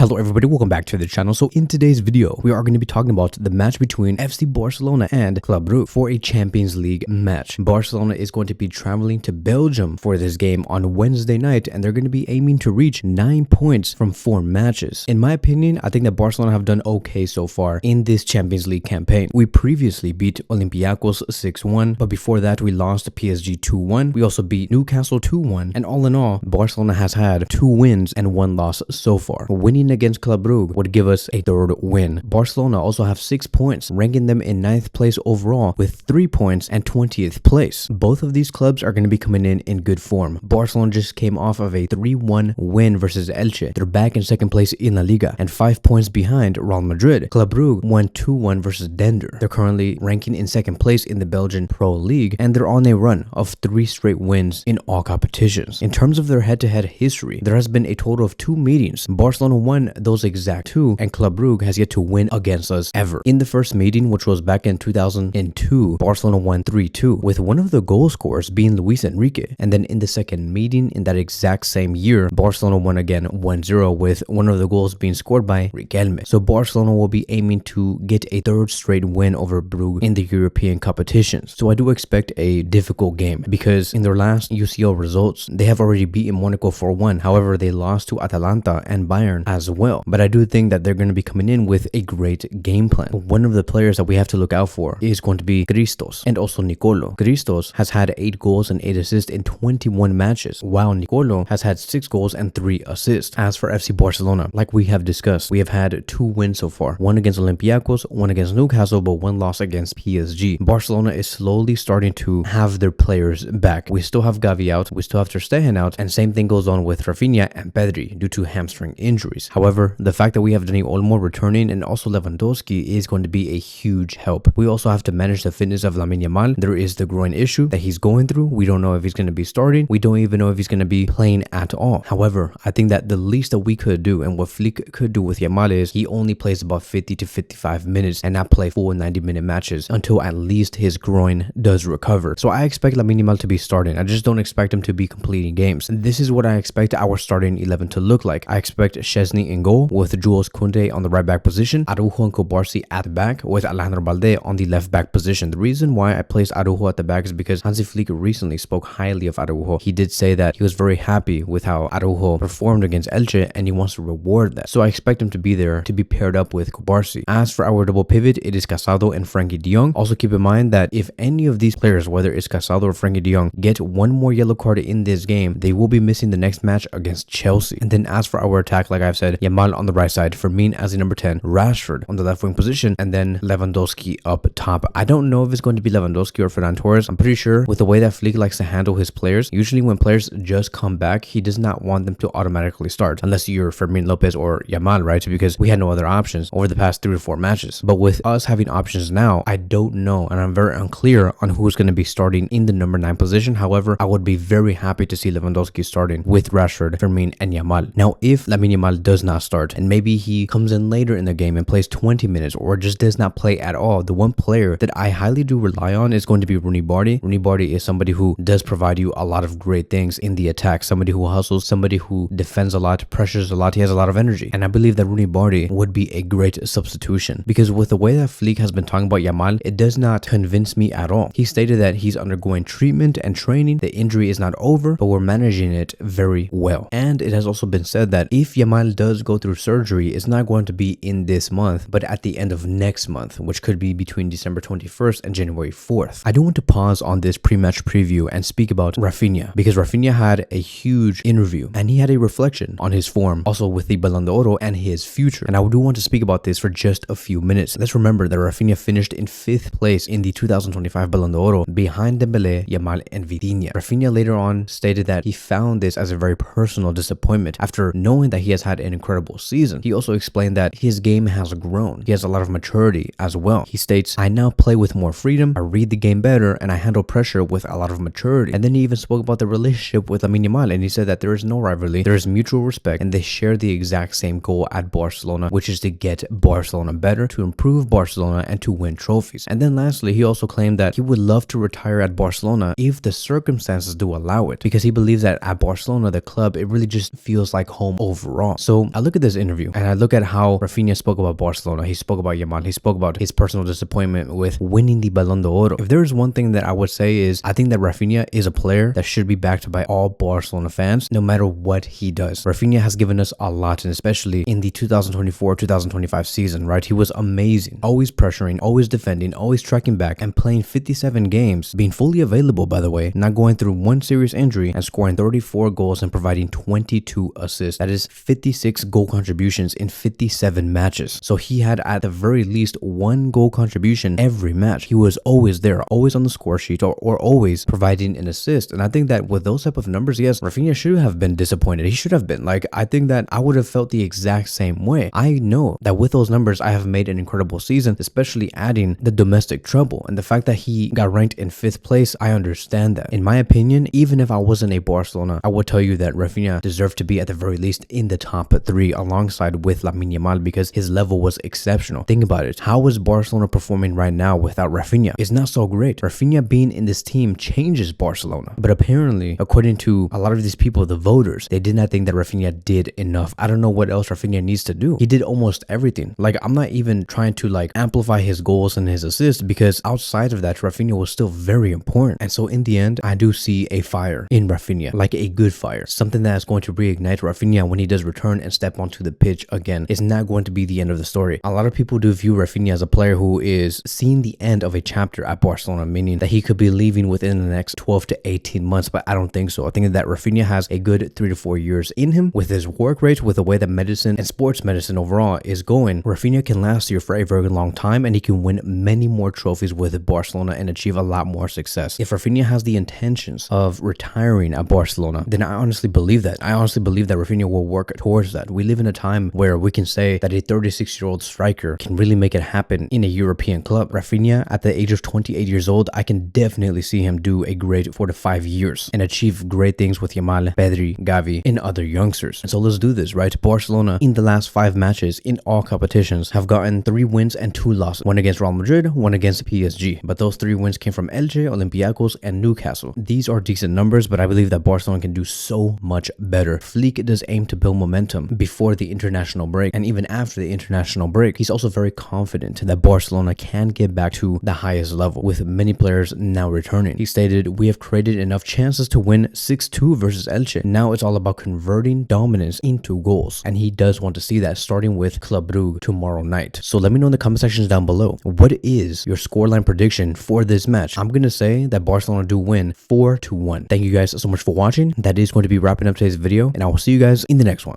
Hello everybody, welcome back to the channel. So in today's video, we are going to be talking about the match between FC Barcelona and Club Brugge for a Champions League match. Barcelona is going to be traveling to Belgium for this game on Wednesday night, and they're going to be aiming to reach 9 points from 4 matches. In my opinion, I think that Barcelona have done okay so far in this Champions League campaign. We previously beat Olympiacos 6-1, but before that we lost PSG 2-1. We also beat Newcastle 2-1, and all in all, Barcelona has had 2 wins and 1 loss so far. Winning against Club Brugge would give us a 3rd win. Barcelona also have 6 points, ranking them in 9th place overall with 3 points and 20th place. Both of these clubs are going to be coming in good form. Barcelona just came off of a 3-1 win versus Elche. They're back in 2nd place in La Liga and 5 points behind Real Madrid. Club Brugge won 2-1 versus Dender. They're currently ranking in 2nd place in the Belgian Pro League, and they're on a run of 3 straight wins in all competitions. In terms of their head-to-head history, there has been a total of 2 meetings. Barcelona won those exact 2, and Club Brugge has yet to win against us ever. In the first meeting, which was back in 2002, Barcelona won 3-2, with one of the goal scorers being Luis Enrique. And then in the second meeting in that exact same year, Barcelona won again 1-0, with one of the goals being scored by Riquelme. So Barcelona will be aiming to get a 3rd straight win over Brugge in the European competitions. So I do expect a difficult game, because in their last UCL results, they have already beaten Monaco 4-1. However, they lost to Atalanta and Bayern as well. But I do think that they're going to be coming in with a great game plan. One of the players that we have to look out for is going to be Christos and also Nicolo. Christos has had 8 goals and 8 assists in 21 matches, while Nicolo has had 6 goals and 3 assists. As for FC Barcelona, like we have discussed, we have had 2 wins so far. One against Olympiacos, one against Newcastle, but 1 loss against PSG. Barcelona is slowly starting to have their players back. We still have Gavi out, we still have Ter Stegen out, and same thing goes on with Raphinha and Pedri due to hamstring injuries. However, the fact that we have Dani Olmo returning and also Lewandowski is going to be a huge help. We also have to manage the fitness of Lamine Yamal. There is the groin issue that he's going through. We don't know if he's going to be starting. We don't even know if he's going to be playing at all. However, I think that the least that we could do and what Flick could do with Yamal is he only plays about 50 to 55 minutes and not play full 90-minute matches until at least his groin does recover. So I expect Lamine Yamal to be starting. I just don't expect him to be completing games. And this is what I expect our starting 11 to look like. I expect Szczesny in goal with Jules Koundé on the right back position, Araujo and Cubarsí at the back with Alejandro Balde on the left back position. The reason why I placed Araujo at the back is because Hansi Flick recently spoke highly of Araujo. He did say that he was very happy with how Araujo performed against Elche and he wants to reward that. So I expect him to be there to be paired up with Cubarsí. As for our double pivot, it is Casado and Frenkie de Jong. Also keep in mind that if any of these players, whether it's Casado or Frenkie de Jong, get 1 more yellow card in this game, they will be missing the next match against Chelsea. And then as for our attack, like I've said, Yamal on the right side, Fermin as the number 10, Rashford on the left wing position, and then Lewandowski up top. I don't know if it's going to be Lewandowski or Ferran Torres. I'm pretty sure with the way that Flick likes to handle his players, usually when players just come back, he does not want them to automatically start, unless you're Fermin Lopez or Yamal, right? Because we had no other options over the past 3 or 4 matches. But with us having options now, I don't know, and I'm very unclear on who's going to be starting in the number 9 position. However, I would be very happy to see Lewandowski starting with Rashford, Fermin, and Yamal. Now, if Lamine Yamal does not start, and maybe he comes in later in the game and plays 20 minutes or just does not play at all, the one player that I highly do rely on is going to be Rooney Barty. Rooney Barty is somebody who does provide you a lot of great things in the attack, somebody who hustles, somebody who defends a lot, pressures a lot, he has a lot of energy. And I believe that Rooney Barty would be a great substitution, because with the way that Flick has been talking about Yamal, it does not convince me at all. He stated that he's undergoing treatment and training, the injury is not over, but we're managing it very well. And it has also been said that if Yamal does go through surgery, it's not going to be in this month, but at the end of next month, which could be between December 21st and January 4th. I do want to pause on this pre-match preview and speak about Raphinha, because Raphinha had a huge interview and he had a reflection on his form, also with the Ballon d'Oro and his future. And I do want to speak about this for just a few minutes. Let's remember that Raphinha finished in 5th place in the 2025 Ballon d'Oro behind Dembélé, Yamal, and Vitinha. Raphinha later on stated that he found this as a very personal disappointment after knowing that he has had an incredible season. He also explained that his game has grown. He has a lot of maturity as well. He states, "I now play with more freedom, I read the game better, and I handle pressure with a lot of maturity." And then he even spoke about the relationship with Lamine Yamal, and he said that there is no rivalry, there is mutual respect, and they share the exact same goal at Barcelona, which is to get Barcelona better, to improve Barcelona, and to win trophies. And then lastly, he also claimed that he would love to retire at Barcelona if the circumstances do allow it, because he believes that at Barcelona, the club, it really just feels like home overall. So I look at this interview and I look at how Raphinha spoke about Barcelona. He spoke about Yamal. He spoke about his personal disappointment with winning the Ballon d'Or. If there is one thing that I would say is I think that Raphinha is a player that should be backed by all Barcelona fans no matter what he does. Raphinha has given us a lot, and especially in the 2024-2025 season, right? He was amazing. Always pressuring, always defending, always tracking back, and playing 57 games, being fully available, by the way, not going through one serious injury, and scoring 34 goals and providing 22 assists. That is 56 goal contributions in 57 matches. So he had at the very least one goal contribution every match. He was always there, always on the score sheet, or always providing an assist. And I think that with those type of numbers, yes, Raphinha should have been disappointed. He should have been. Like, I think that I would have felt the exact same way. I know that with those numbers, I have made an incredible season, especially adding the domestic treble. And the fact that he got ranked in 5th place, I understand that. In my opinion, even if I wasn't a Barcelona, I would tell you that Raphinha deserved to be at the very least in the top 3 alongside with Lamine Yamal because his level was exceptional. Think about it. How is Barcelona performing right now without Raphinha? It's not so great. Raphinha being in this team changes Barcelona. But apparently, according to a lot of these people, the voters, they did not think that Raphinha did enough. I don't know what else Raphinha needs to do. He did almost everything. Like, I'm not even trying to like amplify his goals and his assists because outside of that, Raphinha was still very important. And so in the end, I do see a fire in Raphinha, like a good fire, something that is going to reignite Raphinha when he does return and step onto the pitch again. It's not going to be the end of the story. A lot of people do view Raphinha as a player who is seeing the end of a chapter at Barcelona, meaning that he could be leaving within the next 12 to 18 months, but I don't think so. I think that Raphinha has a good 3 to 4 years in him with his work rate, with the way that medicine and sports medicine overall is going. Raphinha can last here for a very long time and he can win many more trophies with Barcelona and achieve a lot more success. If Raphinha has the intentions of retiring at Barcelona, then I honestly believe that. I honestly believe that Raphinha will work towards that. We live in a time where we can say that a 36-year-old striker can really make it happen in a European club. Raphinha, at the age of 28 years old, I can definitely see him do a great 4 to 5 years and achieve great things with Yamal, Pedri, Gavi, and other youngsters. And so let's do this, right? Barcelona, in the last 5 matches in all competitions, have gotten 3 wins and 2 losses. One against Real Madrid, one against PSG. But those 3 wins came from Elche, Olympiacos, and Newcastle. These are decent numbers, but I believe that Barcelona can do so much better. Flick does aim to build momentum before the international break, and even after the international break, he's also very confident that Barcelona can get back to the highest level, with many players now returning. He stated, "We have created enough chances to win 6-2 versus Elche. Now it's all about converting dominance into goals." And he does want to see that, starting with Club Brugge tomorrow night. So let me know in the comment sections down below, what is your scoreline prediction for this match? I'm going to say that Barcelona do win 4-1. Thank you guys so much for watching. That is going to be wrapping up today's video, and I will see you guys in the next one.